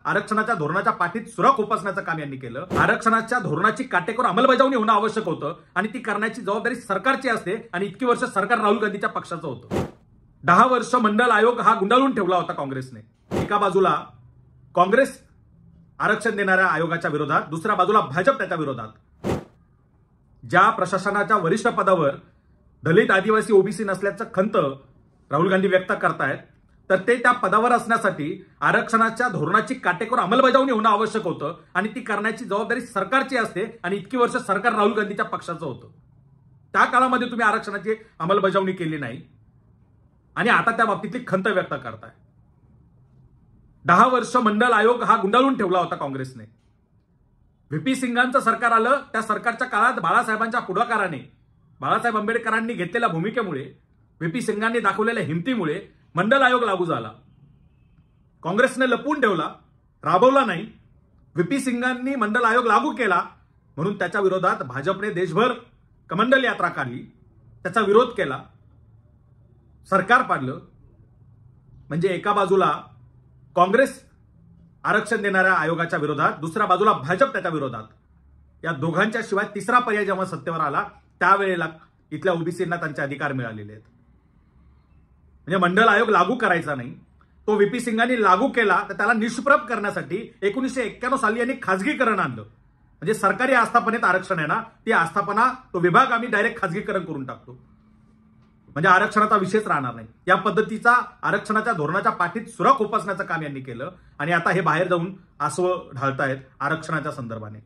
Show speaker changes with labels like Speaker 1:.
Speaker 1: आरक्षणाच्या धोरणाच्या पाठीत सुरा खोपसण्याचं काम यांनी केलं। आरक्षणाच्या धोरणाची काटेकोर अंमलबजावणी होणं आवश्यक होतं आणि ती करण्याची जबाबदारी सरकारची असते आणि इतकी वर्ष सरकार राहुल गांधीच्या पक्षाचं होतं। 10 वर्ष मंडल आयोग हा गुंडाळून ठेवला होता काँग्रेसने। एका बाजूला काँग्रेस आरक्षण देणाऱ्या आयोगाच्या विरोधात, दुसऱ्या बाजूला भाजप त्याच्या विरोधात। ज्या प्रशासनाच्या वरिष्ठ पदावर दलित, आदिवासी, ओबीसी नसल्याचं खंत राहुल गांधी व्यक्त करतायत, तर ते त्या पदावर असण्यासाठी आरक्षणाच्या धोरणाची काटेकोर अंमलबजावणी होणं आवश्यक होतं आणि ती करण्याची जबाबदारी सरकारची असते आणि इतकी वर्ष सरकार राहुल गांधीच्या पक्षाचं होतं। त्या काळामध्ये तुम्ही आरक्षणाची अंमलबजावणी केली नाही आणि आता त्या बाबतीतली खंत व्यक्त करताय। 10 वर्ष मंडल आयोग हा गुंडाळून ठेवला होता काँग्रेसने। व्हीपी सिंगांचं सरकार आलं, त्या सरकारच्या काळात बाळासाहेबांच्या पुढाकाराने, बाळासाहेब आंबेडकरांनी घेतलेल्या भूमिकेमुळे, व्हीपी सिंगांनी दाखवलेल्या हिमतीमुळे मंडल आयोग लागू झाला। काँग्रेसने लपवून ठेवला, राबवला नाही। व्हीपी सिंगांनी मंडल आयोग लागू केला म्हणून त्याच्या विरोधात भाजपने देशभर कमंडल यात्रा काढली, त्याचा विरोध केला, सरकार पाडलं। म्हणजे एका बाजूला काँग्रेस आरक्षण देणाऱ्या आयोगाच्या विरोधात, दुसऱ्या बाजूला भाजप त्याच्या विरोधात। या दोघांच्या शिवाय तिसरा पर्याय जेव्हा सत्तेवर आला त्यावेळेला इथल्या ओबीसींना त्यांचे अधिकार मिळालेले आहेत। म्हणजे मंडल आयोग लागू करायचा नाही, तो व्हीपी सिंगांनी लागू केला तर त्याला निष्प्रभ करण्यासाठी 1991 साली यांनी खाजगीकरण आणलं। म्हणजे सरकारी आस्थापनेत आरक्षण आहे ना, ती आस्थापना, तो विभाग आम्ही डायरेक्ट खाजगीकरण करून टाकतो, म्हणजे आरक्षणाचा विषयच राहणार नाही। या पद्धतीचा आरक्षणाच्या धोरणाच्या पाठीत सुरा खोपसण्याचं काम यांनी केलं आणि आता हे बाहेर जाऊन आसवं ढाळतायत आरक्षणाच्या संदर्भाने।